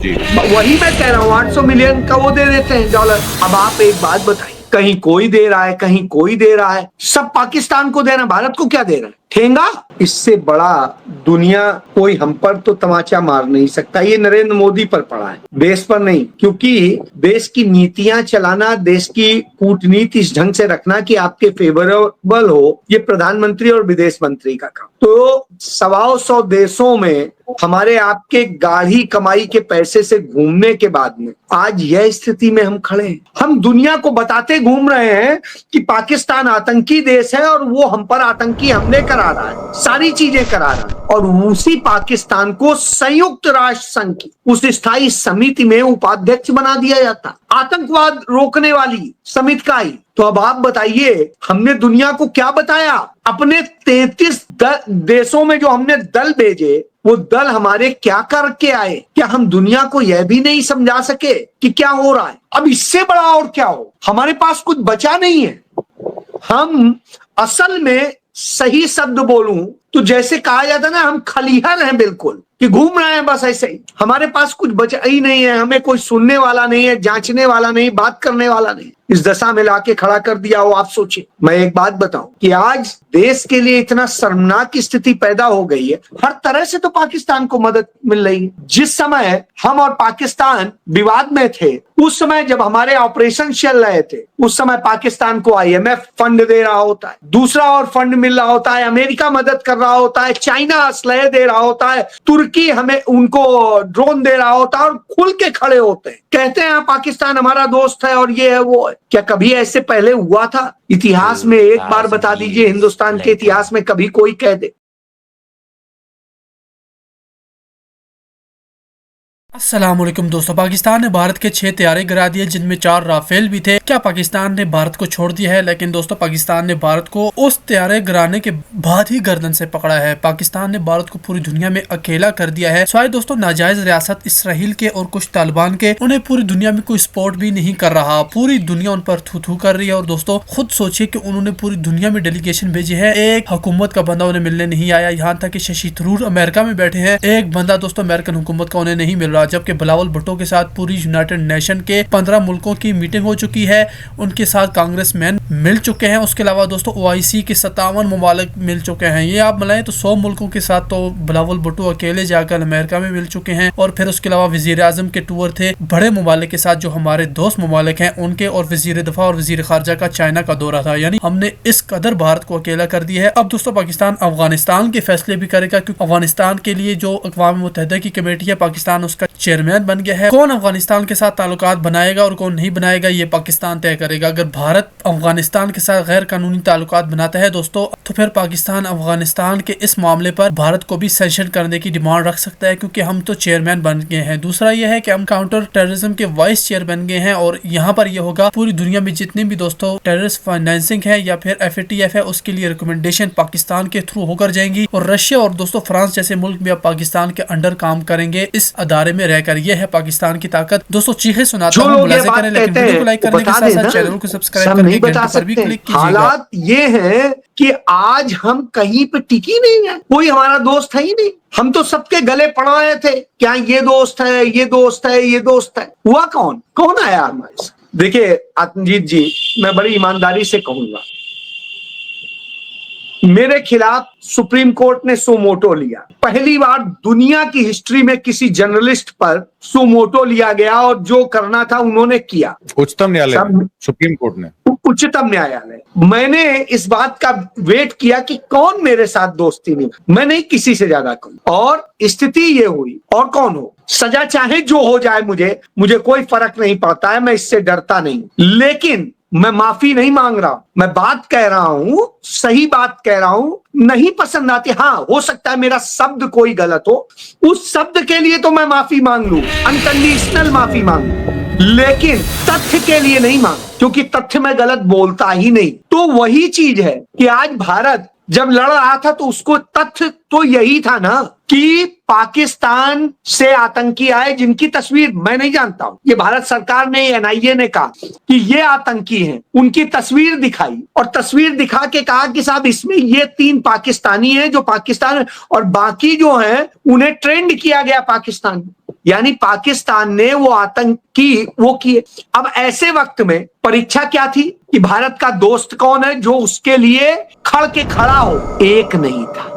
जी। वही मैं कह रहा हूँ, 800 मिलियन का वो दे देते हैं डॉलर। अब आप एक बात बताइए, कहीं कोई दे रहा है, कहीं कोई दे रहा है, सब पाकिस्तान को दे रहा है, भारत को क्या दे रहा है? ठेंगा? इससे बड़ा दुनिया कोई हम पर तो तमाचा मार नहीं सकता। ये नरेंद्र मोदी पर पड़ा है, देश पर नहीं, क्योंकि देश की नीतियां चलाना, देश की कूटनीति इस ढंग से रखना कि आपके फेवरेबल हो, ये प्रधानमंत्री और विदेश मंत्री का काम। तो 125 देशों में हमारे आपके गाढ़ी कमाई के पैसे से घूमने के बाद में आज यह स्थिति में हम खड़े हैं। हम दुनिया को बताते घूम रहे हैं कि पाकिस्तान आतंकी देश है और वो हम पर आतंकी हमले करा रहा है, सारी चीजें करा रहा है, और उसी पाकिस्तान को संयुक्त राष्ट्र संघ की उस स्थायी समिति में उपाध्यक्ष बना दिया जाता, आतंकवाद रोकने वाली समिति का ही। तो अब आप बताइए, हमने दुनिया को क्या बताया? अपने 33 देशों में जो हमने दल भेजे, वो दल हमारे क्या करके आए? क्या हम दुनिया को यह भी नहीं समझा सके कि क्या हो रहा है? अब इससे बड़ा और क्या हो? हमारे पास कुछ बचा नहीं है। हम असल में, सही शब्द बोलूं तो जैसे कहा जाता है ना, हम खलिहर हैं बिल्कुल, कि घूम रहे हैं बस ऐसे ही। हमारे पास कुछ बचा ही नहीं है, हमें कोई सुनने वाला नहीं है, जांचने वाला नहीं, बात करने वाला नहीं। इस दशा में लाके खड़ा कर दिया हो। आप सोचिए, मैं एक बात बताऊं कि आज देश के लिए इतना शर्मनाक स्थिति पैदा हो गई है। हर तरह से तो पाकिस्तान को मदद मिल रही है। जिस समय हम और पाकिस्तान विवाद में थे, उस समय जब हमारे ऑपरेशन चल रहे थे, उस समय पाकिस्तान को IMF फंड दे रहा होता है, दूसरा और फंड मिल रहा होता है, अमेरिका मदद कर रहा होता है, चाइना असलहे दे रहा होता है, तुर्की हमें उनको ड्रोन दे रहा होता है, और खुल के खड़े होते हैं, कहते हैं पाकिस्तान हमारा दोस्त है और ये है वो है। क्या कभी ऐसे पहले हुआ था इतिहास में? एक बार बता दीजिए, हिंदुस्तान के इतिहास में कभी कोई कह दे। अस्सलामुअलैकुम दोस्तों, पाकिस्तान ने भारत के 6 तैयारे गिरा दिए, जिनमें 4 राफेल भी थे। क्या पाकिस्तान ने भारत को छोड़ दिया है? लेकिन दोस्तों, पाकिस्तान ने भारत को उस तैयारे गिराने के बाद ही गर्दन से पकड़ा है। पाकिस्तान ने भारत को पूरी दुनिया में अकेला कर दिया है। शायद दोस्तों, नाजायज रियासत इसराइल के और कुछ तालिबान के, उन्हें पूरी दुनिया में कोई सपोर्ट भी नहीं कर रहा। पूरी दुनिया उन पर थू थू कर रही है। और दोस्तों, खुद सोचिए कि उन्होंने पूरी दुनिया में डेलीगेशन भेजी है, एक हुकूमत का बंदा उन्हें मिलने नहीं आया। यहाँ तक कि शशि थरूर अमेरिका में बैठे हैं, एक बंदा दोस्तों अमेरिकन हुकूमत का उन्हें नहीं मिल रहा। जबकि बिलावल भुट्टो के साथ पूरी यूनाइटेड नेशन के 15 मुल्कों की मीटिंग हो चुकी है, उनके साथ कांग्रेसमैन मिल चुके हैं। उसके अलावा दोस्तों, OIC के 57 ममालिक मिल चुके हैं। ये आप मिलाएं तो 100 मुल्कों के साथ तो बिलावल भुट्टो अकेले जाकर अमेरिका में मिल चुके हैं। और फिर उसके अलावा वजीर आजम के टूर थे बड़े ममालिक के साथ, जो हमारे दोस्त ममालिक हैं उनके, और वजीर दफा और वजीर खारजा का चाइना का दौरा था। यानी हमने इस कदर भारत को अकेला कर दिया है। अब दोस्तों, पाकिस्तान अफगानिस्तान के फैसले भी करेगा, क्योंकि अफगानिस्तान के लिए जो अक़वाम मुत्तहिदा की कमेटी है, पाकिस्तान उसका चेयरमैन बन गया है। कौन अफगानिस्तान के साथ ताल्लुकात बनाएगा और कौन नहीं बनाएगा, ये पाकिस्तान तय करेगा। अगर भारत अफगानिस्तान के साथ गैर कानूनी ताल्लुकात बनाता है दोस्तों, तो फिर पाकिस्तान अफगानिस्तान के इस मामले पर भारत को भी सैंक्शन करने की डिमांड रख सकता है, क्योंकि हम तो चेयरमैन बन गए हैं। दूसरा यह है कि हम काउंटर टेररिज्म के वाइस चेयर बन गए हैं, और यहाँ पर यह होगा पूरी दुनिया में जितने भी दोस्तों टेररिस्ट फाइनेंसिंग है या फिर FATF है, उसके लिए रिकमेंडेशन पाकिस्तान के थ्रू होकर जाएंगी। और रशिया और दोस्तों फ्रांस जैसे मुल्क भी अब पाकिस्तान के अंडर काम करेंगे इस अदारे में रहकर। यह है पाकिस्तान की ताकत। दोस्तों, चीखें सुनाता हूं, मुलाज़े करें, लेकिन वीडियो को लाइक करने के साथ साथ चैनल को सब्सक्राइब करके घंटी पर भी क्लिक कीजिएगा। हालात ये है कि आज हम कहीं पे टिकी नहीं है, कोई हमारा दोस्त है ही नहीं। हम तो सबके गले पड़ रहे थे, क्या ये दोस्त है, ये दोस्त है, ये दोस्त है। हुआ कौन कौन आया हमारे साथ? देखिए आत्मजीत जी, मैं बड़ी ईमानदारी से कहूंगा, मेरे खिलाफ सुप्रीम कोर्ट ने सुमोटो लिया। पहली बार दुनिया की हिस्ट्री में किसी जर्नलिस्ट पर सुमोटो लिया गया, और जो करना था उन्होंने किया। उच्चतम न्यायालय, सुप्रीम कोर्ट ने, उच्चतम न्यायालय। मैंने इस बात का वेट किया कि कौन मेरे साथ दोस्ती नहीं, मैं नहीं किसी से ज्यादा कहूं, और स्थिति ये हुई। और कौन हो, सजा चाहे जो हो जाए, मुझे कोई फर्क नहीं पड़ता है, मैं इससे डरता नहीं। लेकिन मैं माफी नहीं मांग रहा, मैं बात कह रहा हूं, सही बात कह रहा हूं। नहीं पसंद आती, हाँ हो सकता है मेरा शब्द कोई गलत हो, उस शब्द के लिए तो मैं माफी मांग लूं, अनकंडीशनल माफी मांग लूं, लेकिन तथ्य के लिए नहीं मांग, क्योंकि तथ्य में गलत बोलता ही नहीं। तो वही चीज है कि आज भारत जब लड़ रहा था, तो उसको तथ्य तो यही था ना कि पाकिस्तान से आतंकी आए, जिनकी तस्वीर मैं नहीं जानता हूं, ये भारत सरकार ने, NIA ने कहा कि ये आतंकी हैं, उनकी तस्वीर दिखाई, और तस्वीर दिखा के कहा कि साहब इसमें ये 3 पाकिस्तानी हैं जो पाकिस्तान, और बाकी जो हैं उन्हें ट्रेंड किया गया पाकिस्तान में। यानी पाकिस्तान ने वो आतंकी वो किए। अब ऐसे वक्त में परीक्षा क्या थी कि भारत का दोस्त कौन है जो उसके लिए खड़ के खड़ा हो, एक नहीं था।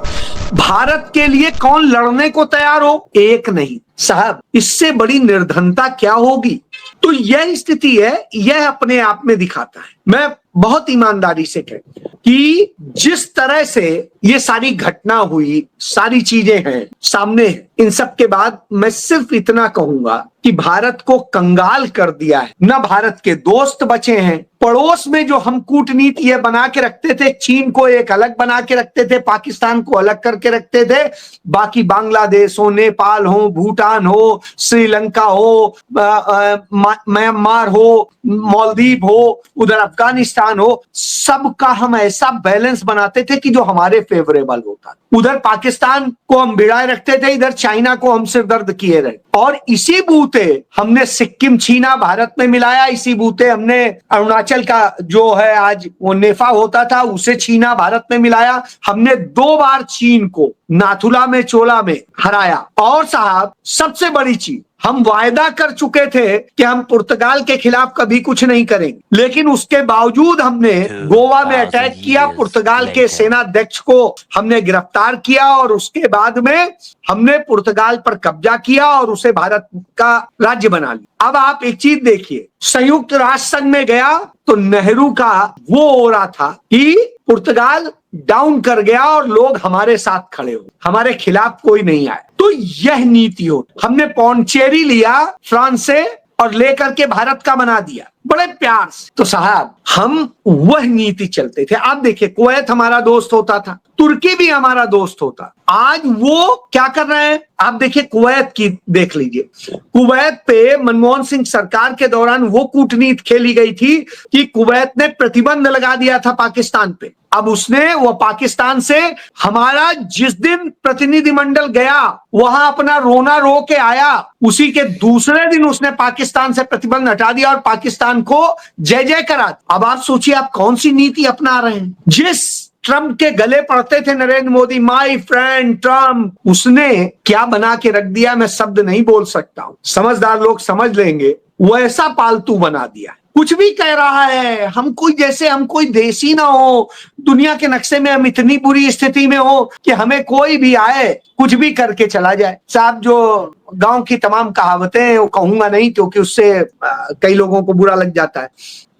भारत के लिए कौन लड़ने को तैयार हो, एक नहीं। साहब इससे बड़ी निर्धनता क्या होगी। तो यह स्थिति है, यह अपने आप में दिखाता है। मैं बहुत ईमानदारी से कहूं कि जिस तरह से ये सारी घटना हुई, सारी चीजें हैं सामने हैं, इन सब के बाद मैं सिर्फ इतना कहूंगा कि भारत को कंगाल कर दिया है। न भारत के दोस्त बचे हैं, पड़ोस में जो हम कूटनीति बना के रखते थे, चीन को एक अलग बना के रखते थे, पाकिस्तान को अलग करके रखते थे, बाकी बांग्लादेश हो, नेपाल हो, भूटान हो, श्रीलंका हो, म्यांमार हो, मालदीव हो, उधर अफगानिस्तान हो, सबका हम ऐसा बैलेंस बनाते थे कि जो हमारे फेवरेबल होता। उधर पाकिस्तान को हम भिड़ाए रखते थे, इधर चाइना को हम सिरदर्द किए रहे, और इसी बूते हमने सिक्किम छीना, भारत में मिलाया, इसी बूते हमने अरुणाचल का जो है आज वो नेफा होता था उसे छीना, भारत में मिलाया। हमने 2 बार चीन को नाथुला में, चोला में हराया। और साहब सबसे बड़ी चीज, हम वायदा कर चुके थे कि हम पुर्तगाल के खिलाफ कभी कुछ नहीं करेंगे, लेकिन उसके बावजूद हमने गोवा में अटैक किया, पुर्तगाल के सेनाध्यक्ष को हमने गिरफ्तार किया, और उसके बाद में हमने पुर्तगाल पर कब्जा किया और उसे भारत का राज्य बना लिया। अब आप एक चीज देखिए, संयुक्त राष्ट्र संघ में गया तो नेहरू का वो हो रहा था कि पुर्तगाल डाउन कर गया और लोग हमारे साथ खड़े हो, हमारे खिलाफ कोई नहीं आया। तो यह नीति हो, हमने पौंडचेरी लिया फ्रांस से और लेकर के भारत का बना दिया बड़े प्यार से। तो साहब हम वह नीति चलते थे। आप देखिए, कुवैत हमारा दोस्त होता था, तुर्की भी हमारा दोस्त होता, आज वो क्या कर रहे हैं। आप देखिए कुवैत की देख लीजिए, कुवैत पे मनमोहन सिंह सरकार के दौरान वो कूटनीति खेली गई थी कि कुवैत ने प्रतिबंध लगा दिया था पाकिस्तान पे। अब उसने वो पाकिस्तान से, हमारा जिस दिन प्रतिनिधिमंडल गया वहां अपना रोना रो के आया, उसी के दूसरे दिन उसने पाकिस्तान से प्रतिबंध हटा दिया और पाकिस्तान को जय जय करा। अब आप सोचिए आप कौन सी नीति अपना रहे हैं। जिस ट्रंप के गले पड़ते थे Narendra Modi, my friend Trump, उसने क्या बना के रख दिया, मैं शब्द नहीं बोल सकता हूं, समझदार लोग समझ लेंगे, वैसा पालतू बना दिया। कुछ भी कह रहा है, हम कोई जैसे हम कोई देशी ना हो, दुनिया के नक्शे में हम इतनी बुरी स्थिति में हो कि हमें कोई भी आए कुछ भी करके चला जाए। साहब जो गांव की तमाम कहावतें हैं वो कहूंगा नहीं क्योंकि उससे कई लोगों को बुरा लग जाता है,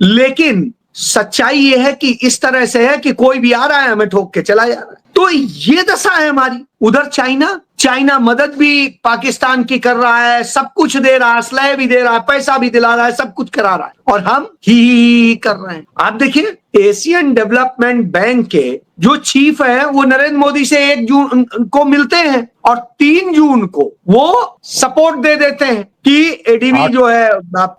लेकिन सच्चाई ये है कि इस तरह से है कि कोई भी आ रहा है हमें ठोक के चला जा रहा है। तो ये दशा है हमारी। उधर चाइना मदद भी पाकिस्तान की कर रहा है, सब कुछ दे रहा है, असलहे भी दे रहा है, पैसा भी दिला रहा है, सब कुछ करा रहा है, और हम ही कर रहे हैं। आप देखिए एशियन डेवलपमेंट बैंक के जो चीफ है वो नरेंद्र मोदी से 1 जून को मिलते हैं और 3 जून को वो सपोर्ट दे देते हैं कि एडीबी जो है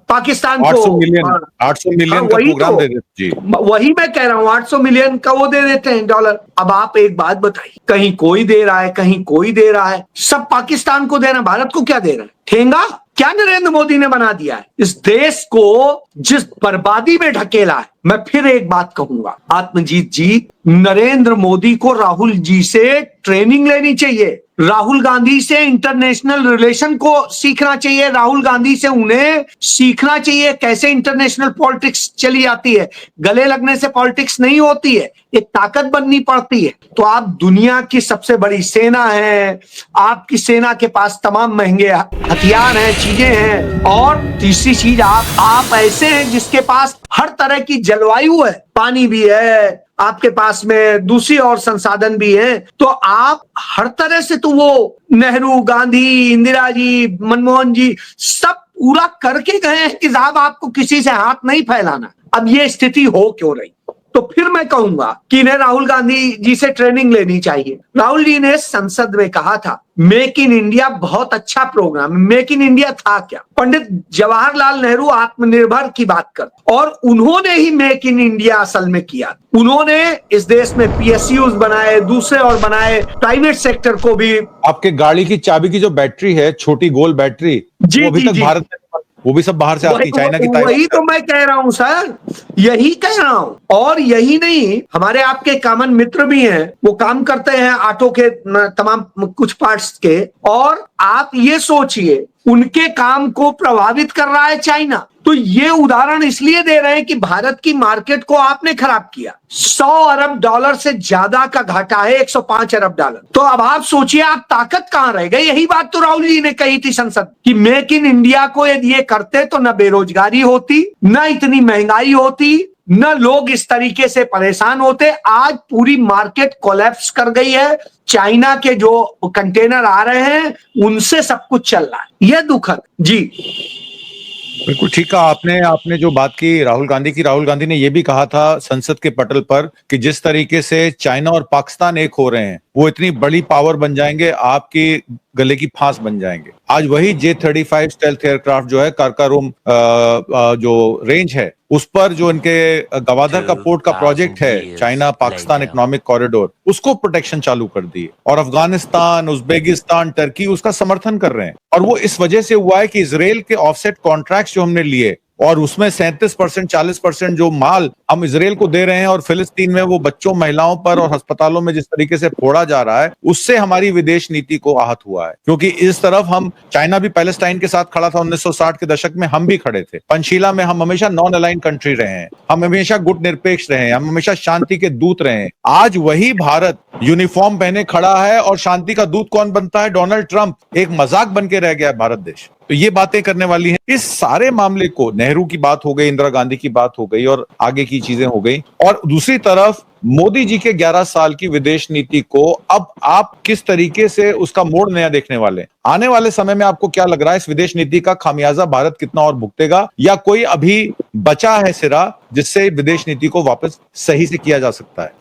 पाकिस्तान को 800 मिलियन का प्रोग्राम दे देते हैं। वही मैं कह रहा हूँ, 800 मिलियन का वो दे देते हैं डॉलर। अब आप एक बात बताइए, कहीं कोई दे रहा है, कहीं कोई दे रहा है, सब पाकिस्तान को देना, भारत को क्या दे रहा है। ठेंगा क्या नरेंद्र मोदी ने बना दिया है इस देश को, जिस बर्बादी में ढकेला है। मैं फिर एक बात कहूंगा, आत्मजीत जी, नरेंद्र मोदी को राहुल जी से ट्रेनिंग लेनी चाहिए, राहुल गांधी से इंटरनेशनल रिलेशन को सीखना चाहिए, राहुल गांधी से उन्हें सीखना चाहिए कैसे इंटरनेशनल पॉलिटिक्स चली जाती है। गले लगने से पॉलिटिक्स नहीं होती है, एक ताकत बननी पड़ती है। तो आप दुनिया की सबसे बड़ी सेना है, आपकी सेना के पास तमाम महंगे हथियार हैं, चीजें हैं, और तीसरी चीज आप ऐसे हैं जिसके पास हर तरह की जलवायु है, पानी भी है आपके पास में, दूसरी और संसाधन भी है। तो आप हर तरह से, तो वो नेहरू, गांधी, इंदिरा जी, मनमोहन जी सब पूरा करके गए हैं कि साहब आपको किसी से हाथ नहीं फैलाना। अब ये स्थिति हो क्यों रही। तो फिर मैं कहूंगा कि इन्हें राहुल गांधी जी से ट्रेनिंग लेनी चाहिए। राहुल जी ने संसद में कहा था मेक इन इंडिया बहुत अच्छा प्रोग्राम। मेक इन इंडिया था क्या, पंडित जवाहरलाल नेहरू आत्मनिर्भर की बात करते, और उन्होंने ही मेक इन इंडिया असल में किया। उन्होंने इस देश में PSUs बनाए, दूसरे और बनाए, प्राइवेट सेक्टर को भी। आपके गाड़ी की चाबी की जो बैटरी है, छोटी गोल बैटरी, वो अभी तक भारत में वो भी सब बाहर से आती है, चाइना की वही तो मैं कह रहा हूं सर, यही कह रहा हूं। और यही नहीं, हमारे आपके कॉमन मित्र भी हैं, वो काम करते हैं ऑटो के तमाम कुछ पार्ट्स के, और आप ये सोचिए उनके काम को प्रभावित कर रहा है चाइना। तो ये उदाहरण इसलिए दे रहे हैं कि भारत की मार्केट को आपने खराब किया। $100 अरब से ज्यादा का घाटा है, $105 अरब। तो अब आप सोचिए आप ताकत कहां रह गए। यही बात तो राहुल जी ने कही थी संसद कि मेक इन इंडिया को यदि ये करते तो न बेरोजगारी होती, न इतनी महंगाई होती, न लोग इस तरीके से परेशान होते। आज पूरी मार्केट कोलैप्स कर गई है। चाइना के जो कंटेनर आ रहे हैं उनसे सब कुछ चल रहा है। यह दुखद। जी बिल्कुल ठीक कहा आपने जो बात की राहुल गांधी ने ये भी कहा था संसद के पटल पर कि जिस तरीके से चाइना और पाकिस्तान एक हो रहे हैं वो इतनी बड़ी पावर बन जाएंगे, आपकी गले की फांस बन जाएंगे। आज वही J-35 स्टेल्थ एयरक्राफ्ट जो है काराकोरम जो रेंज है उस पर जो इनके गवादर का पोर्ट का प्रोजेक्ट है, चाइना पाकिस्तान इकोनॉमिक कॉरिडोर, उसको प्रोटेक्शन चालू कर दी और अफगानिस्तान, उज्बेकिस्तान, टर्की उसका समर्थन कर रहे हैं। और वो इस वजह से हुआ है कि इजराइल के ऑफसेट कॉन्ट्रैक्ट्स जो हमने लिए और उसमें 37% 40% जो माल हम इजराइल को दे रहे हैं और फिलिस्तीन में वो बच्चों महिलाओं पर और अस्पतालों में जिस तरीके से फोड़ा जा रहा है, उससे हमारी विदेश नीति को आहत हुआ है। क्योंकि इस तरफ हम, चाइना भी पैलेस्टाइन के साथ खड़ा था 1960 के दशक में, हम भी खड़े थे। पंचशीला में हम हमेशा नॉन अलाइन कंट्री रहे हैं, हम हमेशा गुट निरपेक्ष रहे हैं, हम हमेशा शांति के दूत रहे हैं। आज वही भारत यूनिफॉर्म पहने खड़ा है और शांति का दूत कौन बनता है? Donald Trump. एक मजाक बन के रह गया है भारत देश। तो ये बातें करने वाली हैं। इस सारे मामले को, नेहरू की बात हो गई, इंदिरा गांधी की बात हो गई और आगे की चीजें हो गई, और दूसरी तरफ मोदी जी के 11 साल की विदेश नीति को अब आप किस तरीके से उसका मोड़ नया देखने वाले हैं? आने वाले समय में आपको क्या लग रहा है, इस विदेश नीति का खामियाजा भारत कितना और भुगतेगा, या कोई अभी बचा है सिरा जिससे विदेश नीति को वापस सही से किया जा सकता है?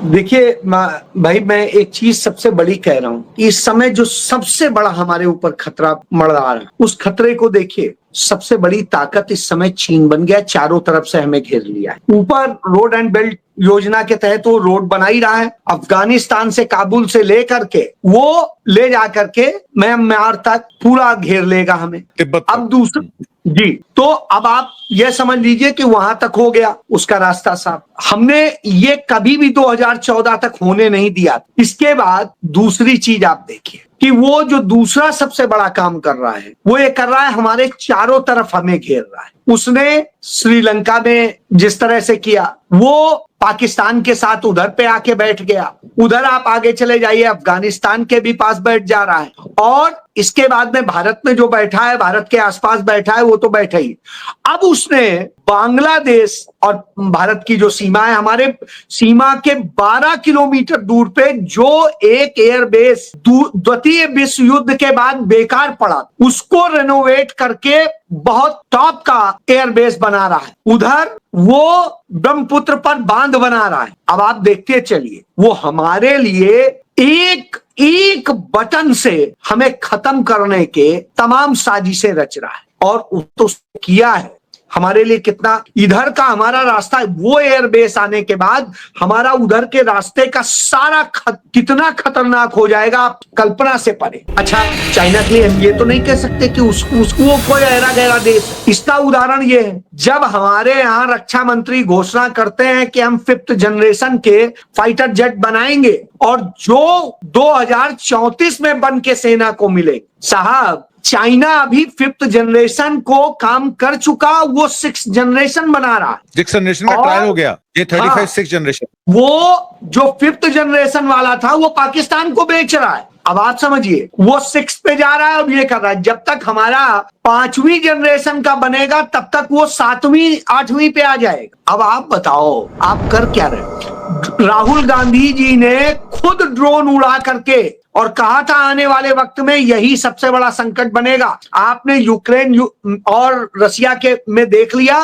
देखिए भाई, मैं एक चीज सबसे बड़ी कह रहा हूं, इस समय जो सबसे बड़ा हमारे ऊपर खतरा मंडरा रहा है, उस खतरे को देखिए। सबसे बड़ी ताकत इस समय चीन बन गया, चारों तरफ से हमें घेर लिया है। ऊपर रोड एंड बेल्ट योजना के तहत वो रोड बना ही रहा है, अफगानिस्तान से, काबुल से लेकर के वो ले जा करके म्यांमार तक पूरा घेर लेगा हमें। अब दूसरा जी, तो अब आप ये समझ लीजिए कि वहां तक हो गया उसका रास्ता साफ। हमने ये कभी भी 2014 तक होने नहीं दिया। इसके बाद दूसरी चीज आप देखिए कि वो जो दूसरा सबसे बड़ा काम कर रहा है, वो ये कर रहा है, हमारे चारों तरफ हमें घेर रहा है। उसने श्रीलंका में जिस तरह से किया, वो पाकिस्तान के साथ उधर पे आके बैठ गया, उधर आप आगे चले जाइए अफगानिस्तान के भी पास बैठ जा रहा है, और इसके बाद में भारत में जो बैठा है, भारत के आसपास बैठा है, वो तो बैठा ही। अब उसने बांग्लादेश और भारत की जो सीमा है, हमारे सीमा के 12 किलोमीटर दूर पे जो एक एयरबेस द्वितीय विश्व युद्ध के बाद बेकार पड़ा, उसको रेनोवेट करके बहुत टॉप का एयरबेस बना रहा है। उधर वो ब्रह्मपुत्र पर बांध बना रहा है। अब आप देखते चलिए, वो हमारे लिए एक बटन से हमें खत्म करने के तमाम साजिशें रच रहा है, और तो किया है। हमारे लिए कितना इधर का हमारा रास्ता, वो एयरबेस आने के बाद हमारा उधर के रास्ते का सारा कितना खतरनाक हो जाएगा, आप कल्पना से परे। अच्छा, चाइना के लिए हम ये तो नहीं कह सकते कि उसको कोई ऐरा गहरा देश। इसका उदाहरण ये है, जब हमारे यहाँ रक्षा मंत्री घोषणा करते हैं कि हम 5th जनरेशन के फाइटर जेट बनाएंगे और जो 2034 में बन के सेना को मिले, साहब चाइना अभी 5th जनरेशन को काम कर चुका, वो 6th जनरेशन बना रहा है। 6th जनरेशन का ट्रायल हो गया, ये 35 6th जनरेशन। वो जो 5th जनरेशन वाला था वो पाकिस्तान को बेच रहा है। अब आप समझिए, वो 6 पे जा रहा है और ये कर रहा है। जब तक हमारा 5वीं जनरेशन का बनेगा तब तक वो 7वीं 8वीं पे आ जाएगा। अब आप बताओ आप कर क्या रहे? राहुल गांधी जी ने खुद ड्रोन उड़ा करके और कहा था आने वाले वक्त में यही सबसे बड़ा संकट बनेगा। आपने यूक्रेन और रसिया के में देख लिया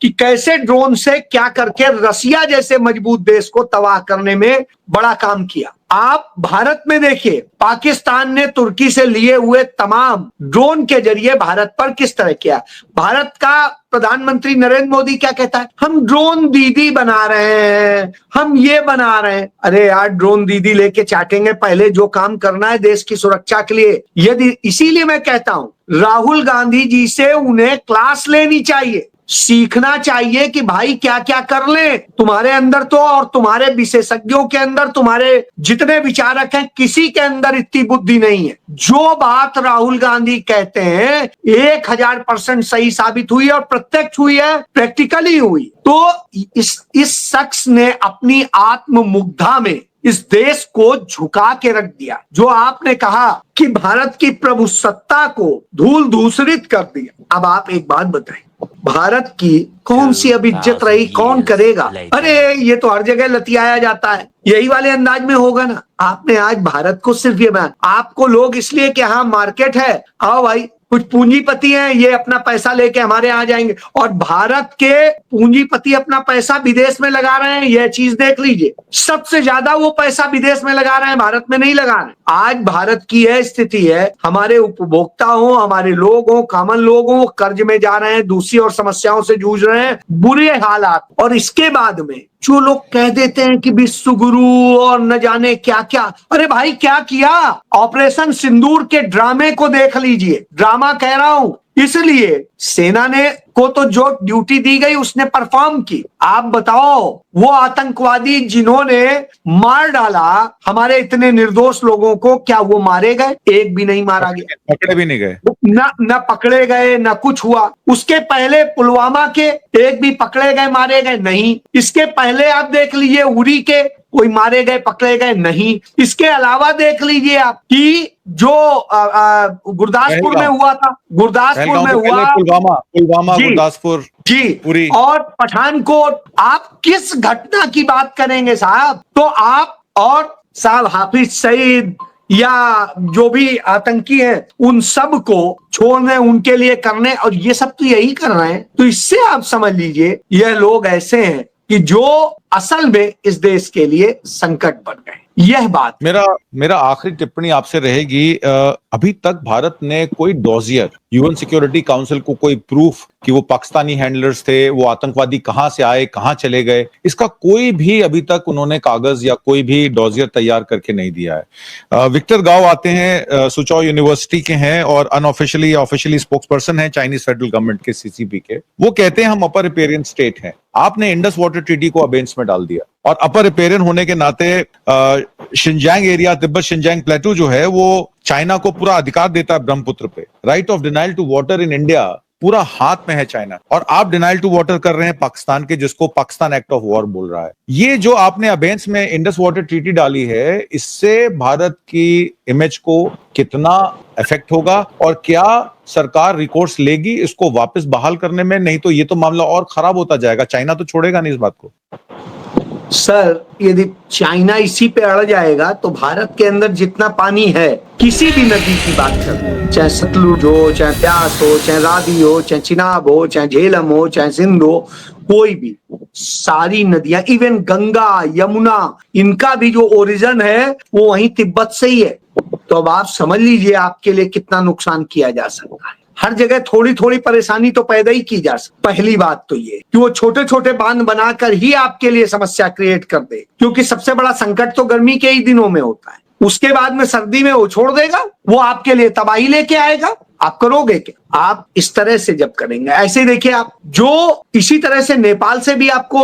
कि कैसे ड्रोन से क्या करके रसिया जैसे मजबूत देश को तबाह करने में बड़ा काम किया। आप भारत में देखिए, पाकिस्तान ने तुर्की से लिए हुए तमाम ड्रोन के जरिए भारत पर किस तरह किया। भारत का प्रधानमंत्री नरेंद्र मोदी क्या कहता है, हम ड्रोन दीदी बना रहे हैं, हम ये बना रहे हैं। अरे यार, ड्रोन दीदी लेके चाटेंगे, पहले जो काम करना है देश की सुरक्षा के लिए। यदि इसीलिए मैं कहता हूं राहुल गांधी जी से उन्हें क्लास लेनी चाहिए, सीखना चाहिए कि भाई क्या क्या कर ले। तुम्हारे अंदर तो और तुम्हारे विशेषज्ञों के अंदर, तुम्हारे जितने विचारक हैं, किसी के अंदर इतनी बुद्धि नहीं है। जो बात राहुल गांधी कहते हैं 1000% सही साबित हुई और प्रत्यक्ष हुई है, प्रैक्टिकली हुई। तो इस शख्स ने अपनी आत्ममुग्धा में इस देश को झुका के रख दिया। जो आपने कहा कि भारत की प्रभुसत्ता को धूल धूसरित कर दिया। अब आप एक बात बताएं, भारत की कौन सी अब इज्जत रही, कौन करेगा? अरे ये तो हर जगह लतियाया जाता है, यही वाले अंदाज में होगा ना। आपने आज भारत को सिर्फ ये बना, आपको लोग इसलिए कि हाँ मार्केट है, आओ भाई कुछ पूंजीपति हैं, ये अपना पैसा लेके हमारे यहाँ जाएंगे। और भारत के पूंजीपति अपना पैसा विदेश में लगा रहे हैं, यह चीज देख लीजिए। सबसे ज्यादा वो पैसा विदेश में लगा रहे हैं, भारत में नहीं लगा रहे। आज भारत की यह स्थिति है, हमारे उपभोक्ता हो, हमारे लोग हो, कॉमन लोग हो, कर्ज में जा रहे हैं, दूसरी और समस्याओं से जूझ रहे हैं, बुरे हालात। और इसके बाद में जो लोग कह देते हैं कि विश्व गुरु और न जाने क्या क्या, अरे भाई क्या किया? ऑपरेशन सिंदूर के ड्रामे को देख लीजिए। ड्रामा कह रहा हूं इसलिए, सेना ने को तो जो ड्यूटी दी गई उसने परफॉर्म की। आप बताओ, वो आतंकवादी जिन्होंने मार डाला हमारे इतने निर्दोष लोगों को, क्या वो मारे गए? एक भी नहीं मारा गया, पकड़े भी नहीं गए, न पकड़े गए, न कुछ हुआ। उसके पहले पुलवामा के एक भी पकड़े गए, मारे गए नहीं। इसके पहले आप देख लीजिए उरी के, कोई मारे गए, पकड़े गए नहीं। इसके अलावा देख लीजिए आप कि जो गुरदासपुर में हुआ था, गुरदासपुर में हुआ, पुलवामा, गुरदासपुर जी पूरी, और पठानकोट। आप किस घटना की बात करेंगे साहब? तो आप और साहब हाफिज सईद या जो भी आतंकी हैं, उन सब को छोड़ने, उनके लिए करने, और ये सब तो यही कर रहे हैं। तो इससे आप समझ लीजिए यह लोग ऐसे हैं कि जो असल में इस देश के लिए संकट बन गए। यह बात मेरा आखिरी टिप्पणी आपसे रहेगी, अभी तक भारत ने कोई डॉजियर, यूएन सिक्योरिटी काउंसिल को कोई प्रूफ कि वो पाकिस्तानी हैंडलर्स थे, वो आतंकवादी कहां से आए, कहां चले गए, इसका कोई भी अभी तक उन्होंने कागज या कोई भी डॉजियर तैयार करके नहीं दिया है। विक्टर गाओ आते हैं, सुचाओ यूनिवर्सिटी के हैं और अनऑफिशियली ऑफिशियली स्पोक्स पर्सन है चाइनीज फेडरल गवर्नमेंट के, सीसीपी के। वो कहते हैं हम अपर रिपेरियन स्टेट हैं, आपने इंडस वाटर ट्रीटी को अबेंस में डाल दिया, और अपर रिपेरियन होने के नाते शिनजांग एरिया, तिब्बत शिनजांग प्लेटू जो है वो चाइना को पूरा अधिकार देता है ब्रह्मपुत्र पे। Right of denial to water in India पूरा हाथ में है चाइना, और आप डिनाइल टू वाटर कर रहे हैं पाकिस्तान के, जिसको पाकिस्तान एक्ट ऑफ वॉर बोल रहा है। ये जो आपने अबेंस में इंडस वाटर ट्रीटी डाली है, इससे भारत की इमेज को कितना इफेक्ट होगा, और क्या सरकार रिकोर्स लेगी इसको वापस बहाल करने में? नहीं तो ये तो मामला और खराब होता जाएगा, चाइना तो छोड़ेगा नहीं इस बात को। सर, यदि चाइना इसी पे अड़ जाएगा तो भारत के अंदर जितना पानी है, किसी भी नदी की बात कर, चाहे सतलुज हो, चाहे प्यास हो, चाहे रावी हो, चाहे चिनाब हो, चाहे झेलम हो, चाहे सिंध हो, कोई भी, सारी नदियां, इवन गंगा, यमुना, इनका भी जो ओरिजिन है वो वहीं तिब्बत से ही है। तो अब आप समझ लीजिए आपके लिए कितना नुकसान किया जा सकता है। हर जगह थोड़ी थोड़ी परेशानी तो पैदा ही की जा सकती। पहली बात तो ये कि वो छोटे छोटे बांध बनाकर ही आपके लिए समस्या क्रिएट कर दे, क्योंकि सबसे बड़ा संकट तो गर्मी के ही दिनों में होता है। उसके बाद में सर्दी में वो छोड़ देगा, वो आपके लिए तबाही लेके आएगा। आप करोगे क्या? आप इस तरह से जब करेंगे, ऐसे देखिए आप, जो इसी तरह से नेपाल से भी आपको,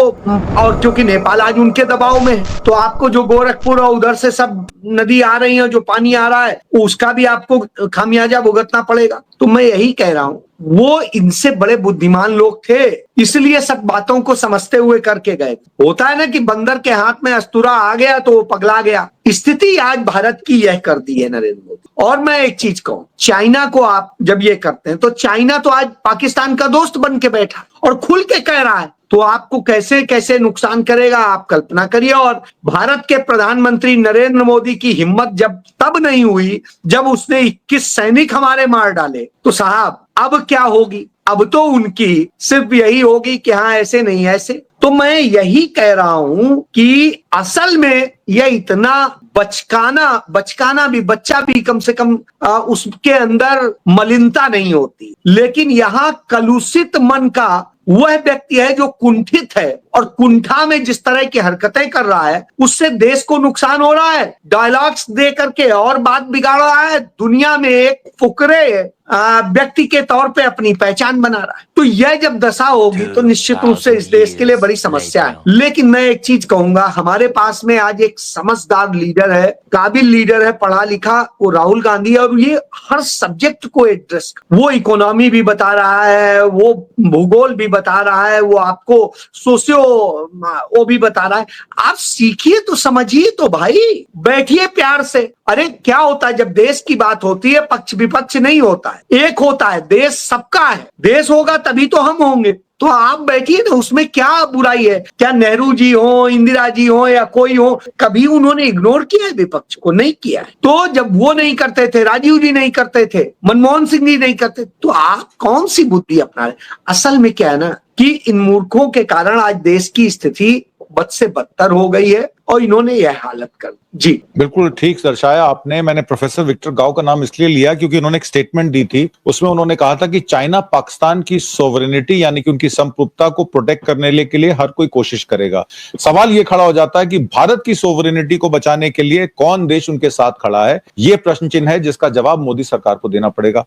और क्योंकि नेपाल आज उनके दबाव में है, तो आपको जो गोरखपुर और उधर से सब नदी आ रही है, जो पानी आ रहा है, उसका भी आपको खामियाजा भुगतना पड़ेगा। तो मैं यही कह रहा हूं, वो इनसे बड़े बुद्धिमान लोग थे, इसलिए सब बातों को समझते हुए करके गए। होता है ना कि बंदर के हाथ में अस्तूरा आ गया तो वो पगला गया। स्थिति आज भारत की यह कर दी है नरेंद्र मोदी। और मैं एक चीज कहूं, चाइना को आप जब ये करते हैं, तो चाइना तो आज पाकिस्तान का दोस्त बन के बैठा और खुल के कह रहा है, तो आपको कैसे कैसे नुकसान करेगा आप कल्पना करिए। और भारत के प्रधानमंत्री नरेंद्र मोदी की हिम्मत जब तब नहीं हुई जब उसने 21 सैनिक हमारे मार डाले, तो साहब अब क्या होगी? अब तो उनकी सिर्फ यही होगी कि हाँ ऐसे नहीं ऐसे। तो मैं यही कह रहा हूं कि असल में यह इतना बचकाना भी, बच्चा भी कम से कम उसके अंदर मलिनता नहीं होती, लेकिन यहां कलुषित मन का वह व्यक्ति है जो कुंठित है और कुंठा में जिस तरह की हरकतें कर रहा है उससे देश को नुकसान हो रहा है। डायलॉग्स दे करके और बात बिगाड़ रहा है, दुनिया में एक फुकरे व्यक्ति के तौर पे अपनी पहचान बना रहा है। तो यह जब दशा होगी तो निश्चित रूप से इस देश के लिए बड़ी समस्या है। लेकिन मैं एक चीज कहूंगा, हमारे पास में आज एक समझदार लीडर है, काबिल लीडर है, पढ़ा लिखा, वो राहुल गांधी है, और ये हर सब्जेक्ट को एड्रेस, वो इकोनॉमी भी बता रहा है, वो भूगोल भी बता रहा है, वो आपको सोशियो वो भी बता रहा है। आप सीखिए तो समझिए तो भाई, बैठिए प्यार से। अरे क्या होता है जब देश की बात होती है, पक्ष विपक्ष नहीं होता है, एक होता है, देश सबका है, देश होगा तभी तो हम होंगे। तो आप बैठिए ना, उसमें क्या बुराई है? क्या नेहरू जी हो, इंदिरा जी हो या कोई हो, कभी उन्होंने इग्नोर किया है विपक्ष को? नहीं किया है। तो जब वो नहीं करते थे, राजीव जी नहीं करते थे, मनमोहन सिंह जी नहीं करते, तो आप कौन सी बुद्धि अपना रहे? असल में क्या है ना कि इन मूर्खों के कारण आज देश की स्थिति बद से बदतर हो गई है और इन्होंने यह हालत कर जी। बिल्कुल ठीक दर्शाया आपने। मैंने प्रोफेसर विक्टर गाओ का नाम इसलिए लिया क्योंकि उन्होंने एक स्टेटमेंट दी थी, उसमें उन्होंने कहा था कि चाइना पाकिस्तान की सोवरेनिटी यानी कि उनकी संप्रभुता को प्रोटेक्ट करने के लिए हर कोई कोशिश करेगा। सवाल ये खड़ा हो जाता है कि भारत की सोवरेनिटी को बचाने के लिए कौन देश उनके साथ खड़ा है? ये प्रश्न चिन्ह है जिसका जवाब मोदी सरकार को देना पड़ेगा।